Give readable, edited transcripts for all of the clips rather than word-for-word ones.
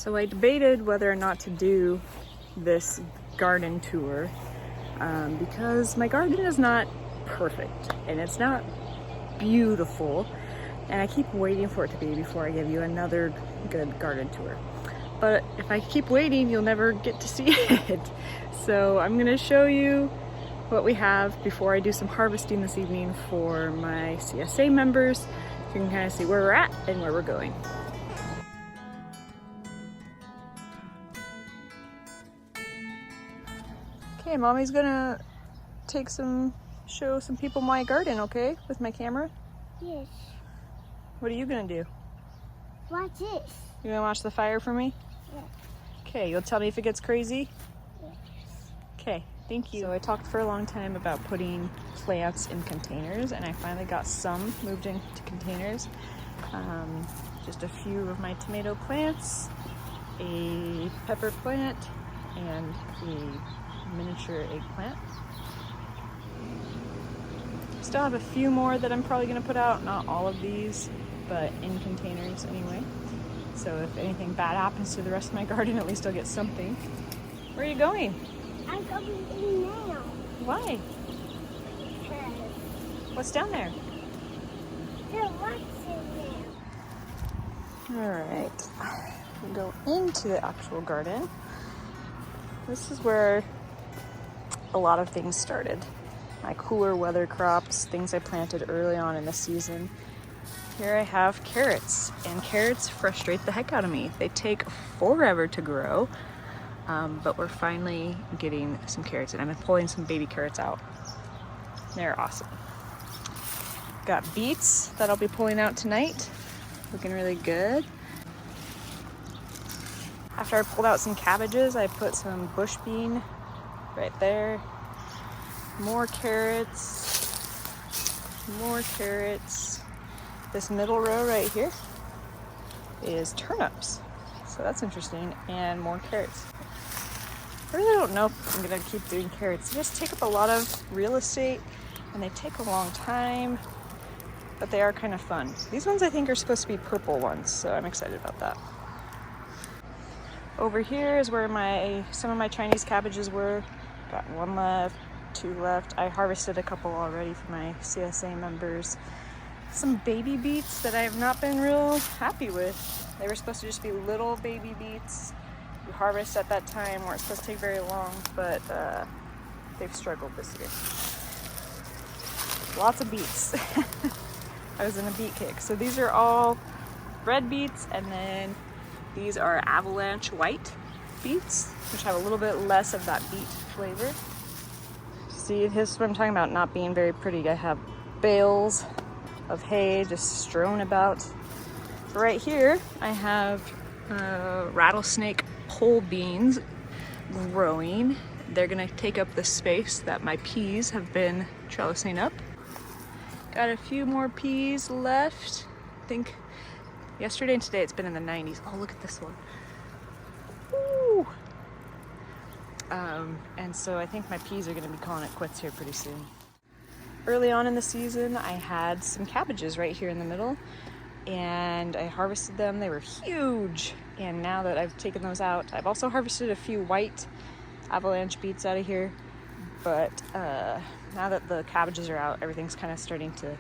So I debated whether or not to do this garden tour because my garden is not perfect and it's not beautiful, and I keep waiting for it to be before I give you another good garden tour. But if I keep waiting, you'll never get to see it. So I'm gonna show you what we have before I do some harvesting this evening for my CSA members. So you can kind of see where we're at and where we're going. Okay, Mommy's gonna show some people my garden, okay? With my camera? Yes. What are you gonna do? Watch this. You gonna watch the fire for me? Yes. Okay, you'll tell me if it gets crazy? Yes. Okay, thank you. So I talked for a long time about putting plants in containers, and I finally got some moved into containers. Just a few of my tomato plants, a pepper plant, and a miniature eggplant. Still have a few more that I'm probably gonna put out, not all of these, but in containers anyway. So if anything bad happens to the rest of my garden, at least I'll get something. Where are you going? I'm going in now. Why? Because What's down there? there what's in there. Alright, we go into the actual garden. This is where a lot of things started. My cooler weather crops, things I planted early on in the season. Here I have carrots, and carrots frustrate the heck out of me. They take forever to grow, but we're finally getting some carrots, and I've been pulling some baby carrots out. They're awesome. Got beets that I'll be pulling out tonight. Looking really good. After I pulled out some cabbages, I put some bush bean right there. More carrots. More carrots. This middle row right here is turnips. So that's interesting. And more carrots. I really don't know if I'm gonna keep doing carrots. They just take up a lot of real estate and they take a long time, but they are kind of fun. These ones I think are supposed to be purple ones, so I'm excited about that. Over here is where some of my Chinese cabbages were. Got one left, two left. I harvested a couple already for my CSA members. Some baby beets that I have not been real happy with. They were supposed to just be little baby beets. We harvest at that time weren't supposed to take very long, but they've struggled this year. Lots of beets. I was in a beet kick. So these are all red beets, and then these are avalanche white beets, which have a little bit less of that beet flavor. See, this is what I'm talking about not being very pretty. I have bales of hay just strewn about. Right here, I have rattlesnake pole beans growing. They're gonna take up the space that my peas have been trellising up. Got a few more peas left. I think yesterday and today it's been in the 90s. Oh, look at this one. Woo! And so I think my peas are gonna be calling it quits here pretty soon. Early on in the season, I had some cabbages right here in the middle, and I harvested them. They were huge. And now that I've taken those out, I've also harvested a few white avalanche beets out of here. But now that the cabbages are out, everything's kind of starting to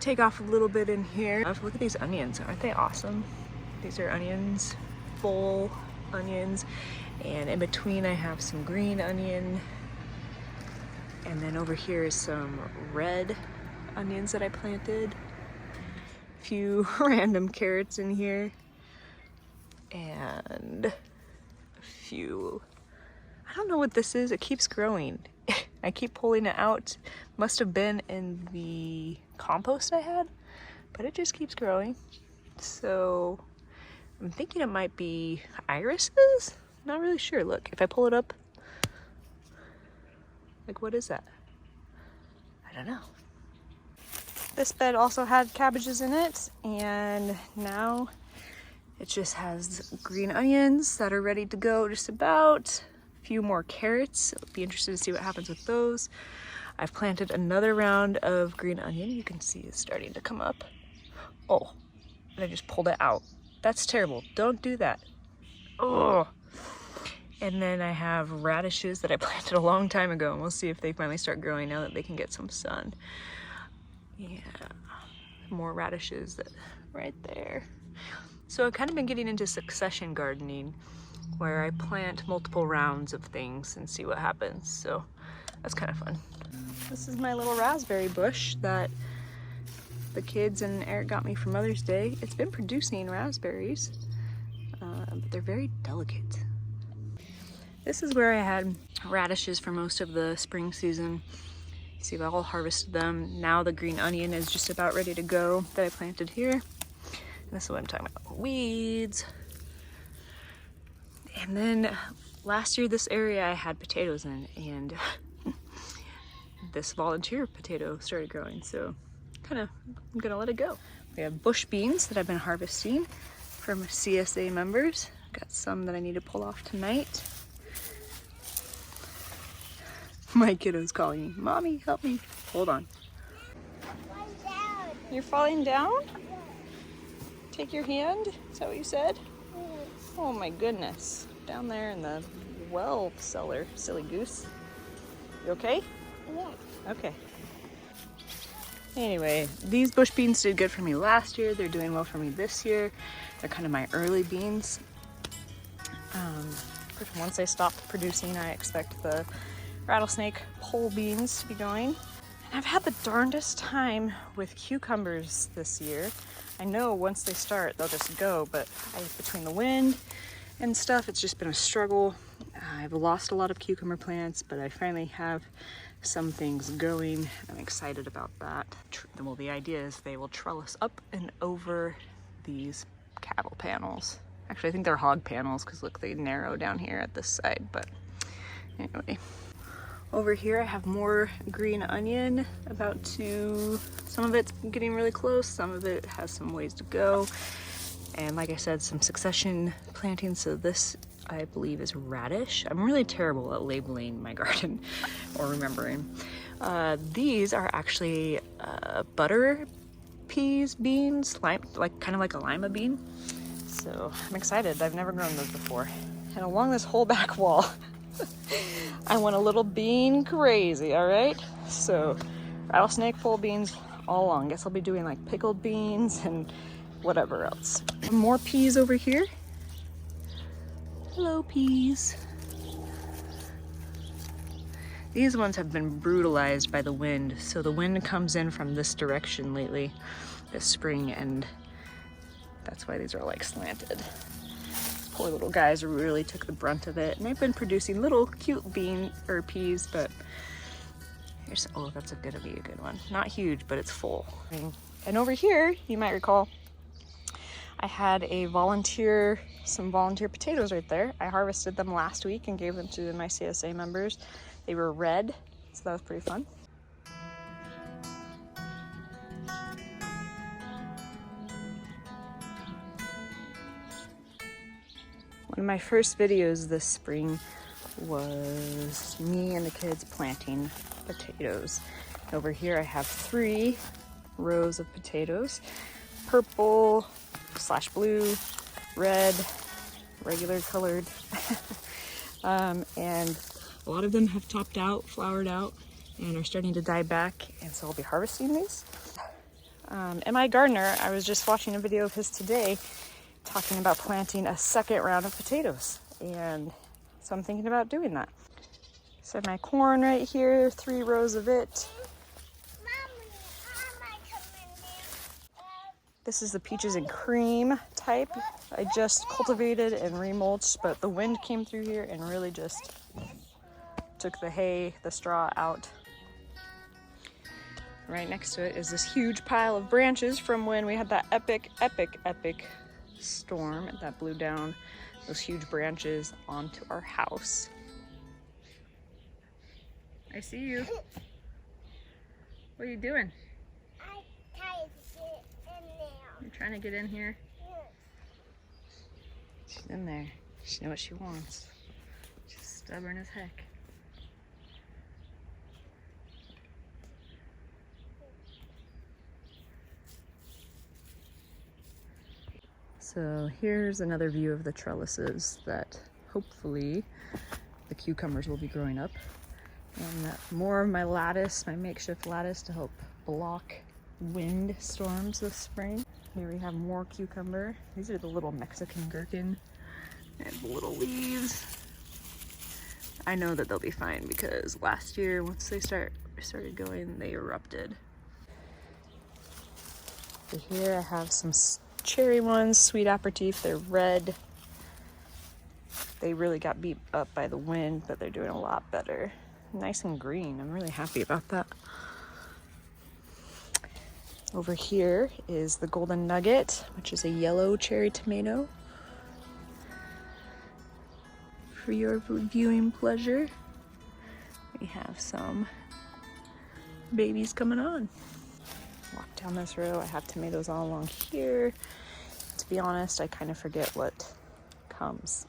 take off a little bit in here. Look at these onions. Aren't they awesome? These are onions, full onions. And in between, I have some green onion. And then over here is some red onions that I planted. A few random carrots in here. And a few, I don't know what this is. It keeps growing. I keep pulling it out. Must have been in the compost I had, but it just keeps growing. So I'm thinking it might be irises. Not really sure. Look, if I pull it up, like, what is that? I don't know. This bed also had cabbages in it, and now it just has green onions that are ready to go just about. A few more carrots. I'll be interested to see what happens with those. I've planted another round of green onion. You can see it's starting to come up. Oh, and I just pulled it out. That's terrible. Don't do that. Oh. And then I have radishes that I planted a long time ago, and we'll see if they finally start growing now that they can get some sun. Yeah, more radishes that right there. So I've kind of been getting into succession gardening, where I plant multiple rounds of things and see what happens. So that's kind of fun. This is my little raspberry bush that the kids and Eric got me for Mother's Day. It's been producing raspberries, but they're very delicate. This is where I had radishes for most of the spring season. You see, I've all harvested them. Now the green onion is just about ready to go that I planted here. And this is what I'm talking about, weeds. And then last year, this area I had potatoes in, and this volunteer potato started growing. So I'm gonna let it go. We have bush beans that I've been harvesting from CSA members. Got some that I need to pull off tonight. My kiddo's calling me, Mommy, help me. Hold on. You're falling down? Take your hand? Is that what you said? Oh my goodness. Down there in the well cellar, silly goose. You okay? Yeah. Okay. Anyway, these bush beans did good for me last year. They're doing well for me this year. They're kind of my early beans. Once they stop producing, I expect the rattlesnake pole beans to be going. And I've had the darndest time with cucumbers this year. I know once they start, they'll just go, but between the wind and stuff, it's just been a struggle. I've lost a lot of cucumber plants, but I finally have some things going. I'm excited about that. Well, the idea is they will trellis up and over these cattle panels. Actually, I think they're hog panels because look, they narrow down here at this side, but anyway. Over here I have more green onion, some of it's getting really close, some of it has some ways to go. And like I said, some succession planting, so this I believe is radish. I'm really terrible at labeling my garden or remembering. These are actually butter peas, beans, kind of like a lima bean. So I'm excited, I've never grown those before. And along this whole back wall, I went a little bean crazy, all right? So rattlesnake pole beans all along. Guess I'll be doing like pickled beans and whatever else. More peas over here. Hello, peas. These ones have been brutalized by the wind. So the wind comes in from this direction lately, this spring, and that's why these are like slanted. Poor little guys really took the brunt of it, and they've been producing little cute peas, but here's, oh, that's gonna be a good one. Not huge, but it's full. And over here, you might recall, I had some volunteer potatoes right there. I harvested them last week and gave them to my CSA members. They were red, so that was pretty fun. One of my first videos this spring was me and the kids planting potatoes. Over here I have 3 rows of potatoes. Purple / blue, red, regular colored. And a lot of them have topped out, flowered out, and are starting to die back, and so I'll be harvesting these. And my gardener, I was just watching a video of his today, talking about planting a second round of potatoes, and so I'm thinking about doing that. So my corn right here, 3 rows of it. This is the peaches and cream type. I just cultivated and remulched, but the wind came through here and really just took the hay, the straw out. Right next to it is this huge pile of branches from when we had that epic storm that blew down those huge branches onto our house. I see you. What are you doing? I tried to get in there. You're trying to get in here? Yeah. She's in there. She knows what she wants. She's stubborn as heck. So here's another view of the trellises that hopefully the cucumbers will be growing up. And more of my lattice, my makeshift lattice to help block wind storms this spring. Here we have more cucumber. These are the little Mexican gherkin. They have the little leaves. I know that they'll be fine because last year, once they started going, they erupted. So here I have some cherry ones, sweet aperitif. They're red. They really got beat up by the wind, but they're doing a lot better. Nice and green. I'm really happy about that. Over here is the golden nugget, which is a yellow cherry tomato. For your viewing pleasure, we have some babies coming on. Walk down this row, I have tomatoes all along here. To be honest, I kind of forget what comes.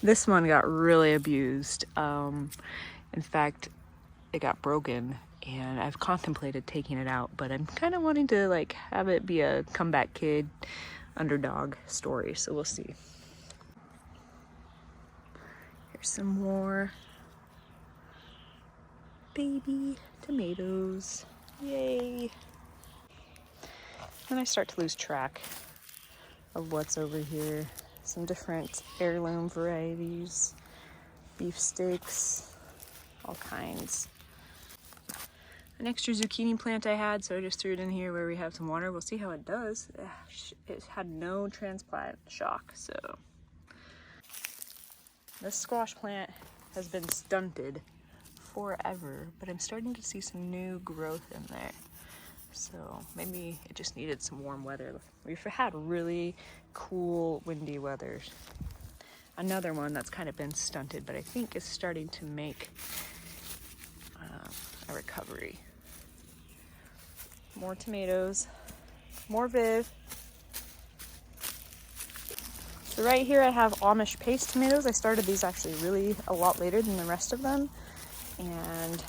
This one got really abused. In fact, it got broken and I've contemplated taking it out, but I'm kind of wanting to like have it be a comeback kid underdog story, so we'll see. Here's some more baby tomatoes. Yay! Then I start to lose track of what's over here. Some different heirloom varieties, beefsteaks, all kinds. An extra zucchini plant I had, so I just threw it in here where we have some water. We'll see how it does. It had no transplant shock, so. This squash plant has been stunted forever, but I'm starting to see some new growth in there. So maybe it just needed some warm weather. We've had really cool, windy weather. Another one that's kind of been stunted, but I think is starting to make a recovery. More tomatoes, more Viv. So right here I have Amish paste tomatoes. I started these actually really a lot later than the rest of them. And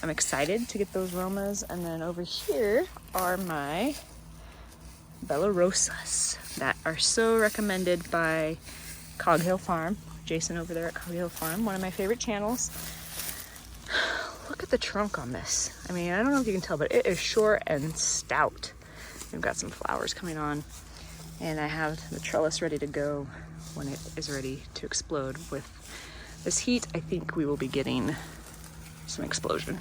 I'm excited to get those aromas. And then over here are my Belarosas that are so recommended by Cog Hill Farm. Jason over there at Cog Hill Farm, one of my favorite channels. Look at the trunk on this. I mean, I don't know if you can tell, but it is short and stout. We've got some flowers coming on, and I have the trellis ready to go when it is ready to explode. With this heat, I think we will be getting some explosion.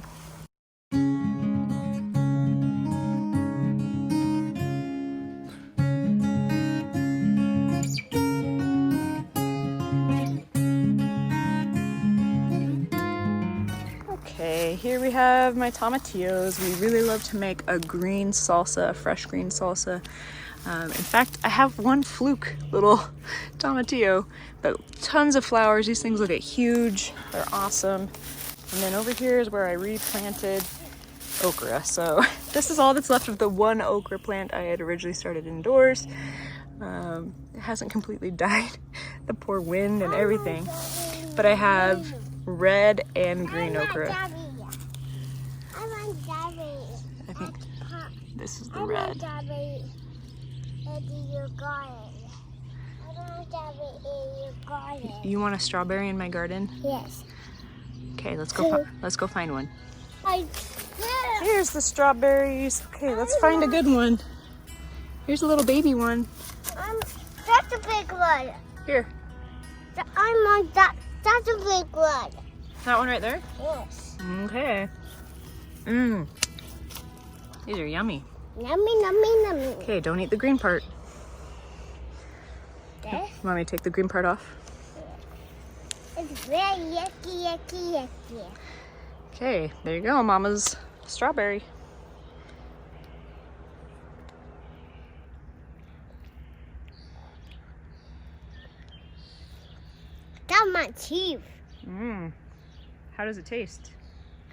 Okay, here we have my tomatillos. We really love to make a green salsa, a fresh green salsa. In fact, I have one fluke little tomatillo, but tons of flowers. These things will get huge. They're awesome. And then over here is where I replanted okra. So this is all that's left of the one okra plant I had originally started indoors. It hasn't completely died. The poor wind and everything. But I have red and green okra. I want Daddy. I think this is the I red. want Daddy. Daddy, you got it. I want Daddy, you got it. You want a strawberry in my garden? Yes. Okay, let's go. Let's go find one. I Here's the strawberries. Okay, let's find a good one. Here's a little baby one. That's a big one. Here, I want that. That's a big one. that one right there. Yes. Okay. These are yummy. Yummy, yummy, yummy. Okay, don't eat the green part. This Want me to take the green part off? is very yucky, yucky, yucky. Okay, there you go, Mama's strawberry. That's my teeth. How does it taste?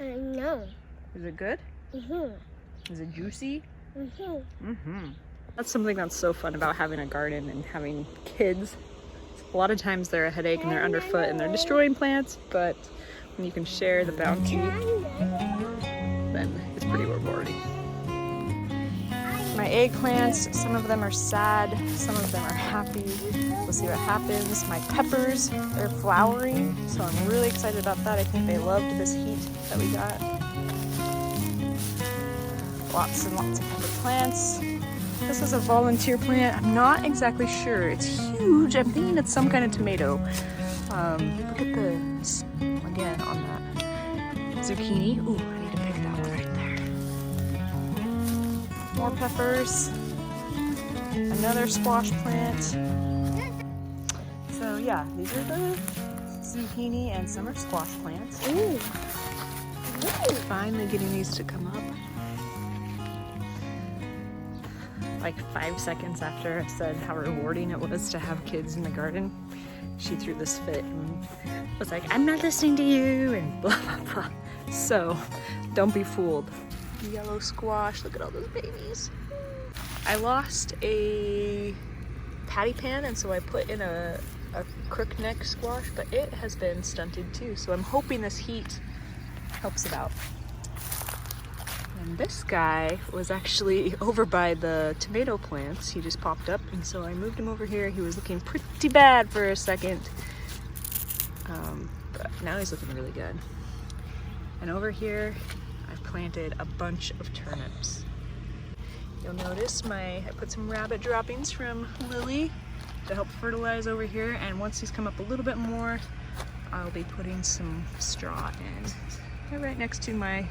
I know. Is it good? Is it juicy? Mm-hmm. That's something that's so fun about having a garden and having kids. A lot of times they're a headache and they're underfoot and they're destroying plants, but when you can share the bounty, then it's pretty rewarding. My eggplants, some of them are sad, some of them are happy. We'll see what happens. My peppers, they're flowering, so I'm really excited about that. I think they loved this heat that we got. Lots and lots of pepper plants. This is a volunteer plant. I'm not exactly sure. It's huge. I'm thinking it's some kind of tomato. Look at the, again, on that zucchini. Ooh, I need to pick that one right there. More peppers. Another squash plant. So yeah, these are the zucchini and summer squash plants. Ooh. Finally getting these to come up. Like 5 seconds after I said how rewarding it was to have kids in the garden, she threw this fit and was like, I'm not listening to you, and blah, blah, blah. So don't be fooled. Yellow squash, look at all those babies. I lost a patty pan, and so I put in a crookneck squash, but it has been stunted too. So I'm hoping this heat helps it out. And this guy was actually over by the tomato plants. He just popped up, and so I moved him over here. He was looking pretty bad for a second, but now he's looking really good. And over here, I've planted a bunch of turnips. You'll notice I put some rabbit droppings from Lily to help fertilize over here, and once he's come up a little bit more, I'll be putting some straw in. They're right next to my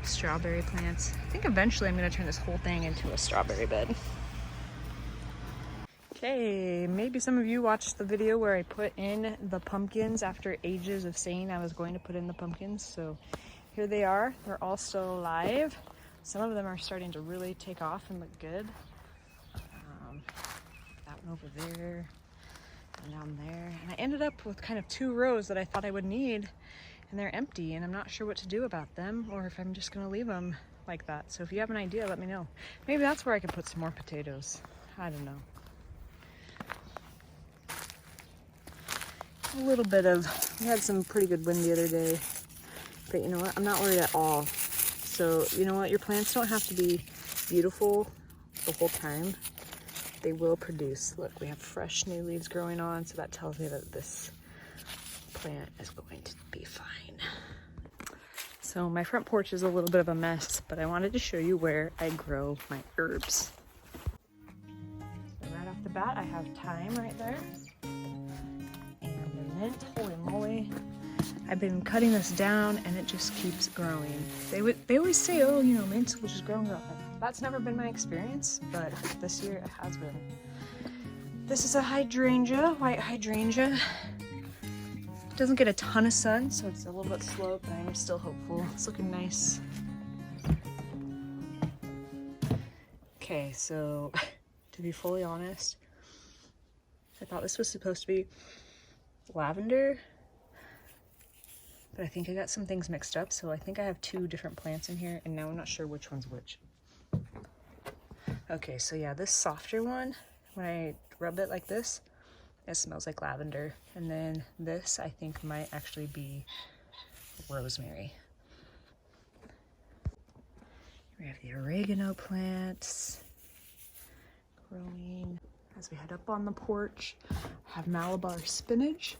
strawberry plants. I think eventually I'm going to turn this whole thing into a strawberry bed. Okay, maybe some of you watched the video where I put in the pumpkins after ages of saying I was going to put in the pumpkins. So here they are. They're all still alive. Some of them are starting to really take off and look good. That one over there and down there. And I ended up with kind of 2 rows that I thought I would need, and they're empty, and I'm not sure what to do about them, or if I'm just gonna leave them like that. So if you have an idea, let me know. Maybe that's where I could put some more potatoes. I don't know. A little bit of, we had some pretty good wind the other day, but you know what? I'm not worried at all. So you know what? Your plants don't have to be beautiful the whole time. They will produce. Look, we have fresh new leaves growing on, so that tells me that this plant is going to be fine. So my front porch is a little bit of a mess, but I wanted to show you where I grow my herbs. So right off the bat, I have thyme right there. And the mint, holy moly. I've been cutting this down and it just keeps growing. They always say, oh, you know, mint will just grow and grow. That's never been my experience, but this year it has been. This is a hydrangea, white hydrangea. Doesn't get a ton of sun, so it's a little bit slow, but I'm still hopeful. It's looking nice. Okay, so to be fully honest, I thought this was supposed to be lavender, but I think I got some things mixed up, so I think I have 2 different plants in here, and now I'm not sure which one's which. Okay, so yeah, this softer one, when I rub it like this, it smells like lavender. And then this, I think, might actually be rosemary. We have the oregano plants growing. As we head up on the porch, I have Malabar spinach.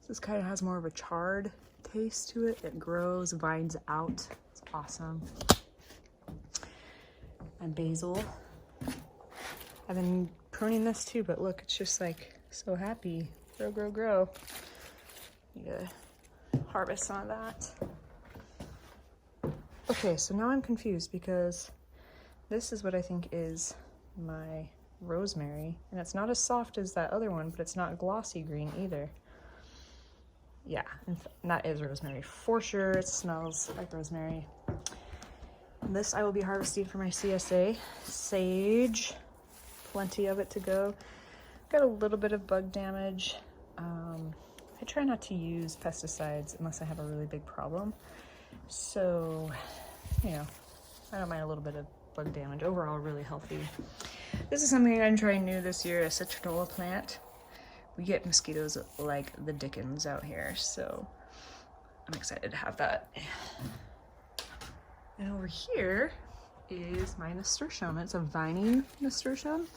This kind of has more of a charred taste to it. It grows, vines out. It's awesome. And basil. I've been pruning this too, but look, it's just like so happy. Grow, grow, grow. Need to harvest some of that. Okay, so now I'm confused because this is what I think is my rosemary, and it's not as soft as that other one, but it's not glossy green either. Yeah, and that is rosemary for sure. It smells like rosemary. This I will be harvesting for my CSA. Sage, plenty of it to go. Got a little bit of bug damage. I try not to use pesticides unless I have a really big problem. So, you know, I don't mind a little bit of bug damage. Overall, really healthy. This is something I'm trying new this year, a citronella plant. We get mosquitoes like the dickens out here, so I'm excited to have that. And over here, is my nasturtium. It's a viney nasturtium.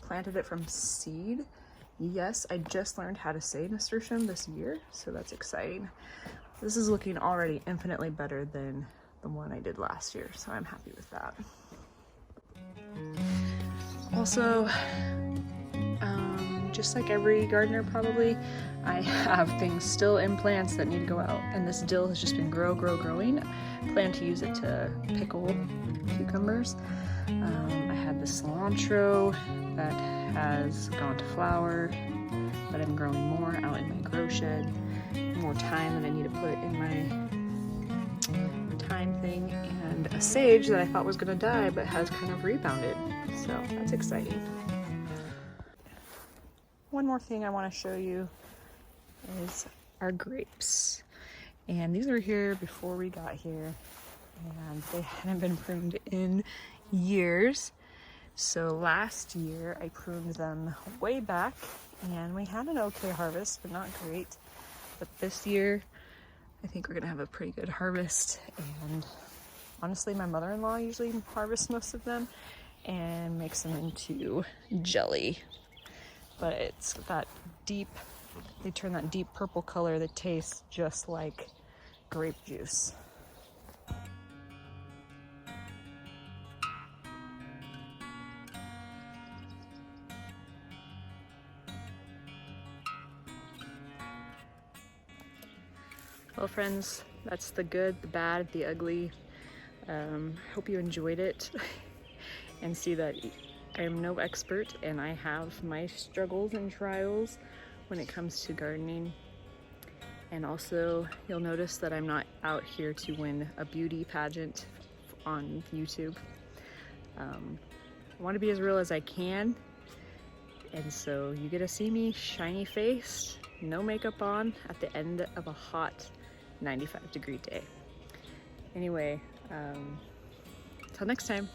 Planted it from seed. Yes, I just learned how to say nasturtium this year, so that's exciting. This is looking already infinitely better than the one I did last year, so I'm happy with that. Also, just like every gardener probably, I have things still in plants that need to go out, and this dill has just been growing. I plan to use it to pickle cucumbers. I had the cilantro that has gone to flower, but I'm growing more out in my grow shed. More thyme that I need to put in my thyme thing, and a sage that I thought was gonna die but has kind of rebounded, so that's exciting. One more thing I want to show you is our grapes, and these were here before we got here, and they hadn't been pruned in years. So last year I pruned them way back, and we had an okay harvest, but not great. But this year I think we're gonna have a pretty good harvest, and honestly my mother-in-law usually harvests most of them and makes them into jelly. But it's that deep, they turn that deep purple color that tastes just like grape juice. Well friends, that's the good, the bad, the ugly. Hope you enjoyed it and see that I am no expert, and I have my struggles and trials when it comes to gardening. And also, you'll notice that I'm not out here to win a beauty pageant on YouTube. I want to be as real as I can, and so you get to see me shiny faced, no makeup on, at the end of a hot 95-degree day. Anyway, till next time.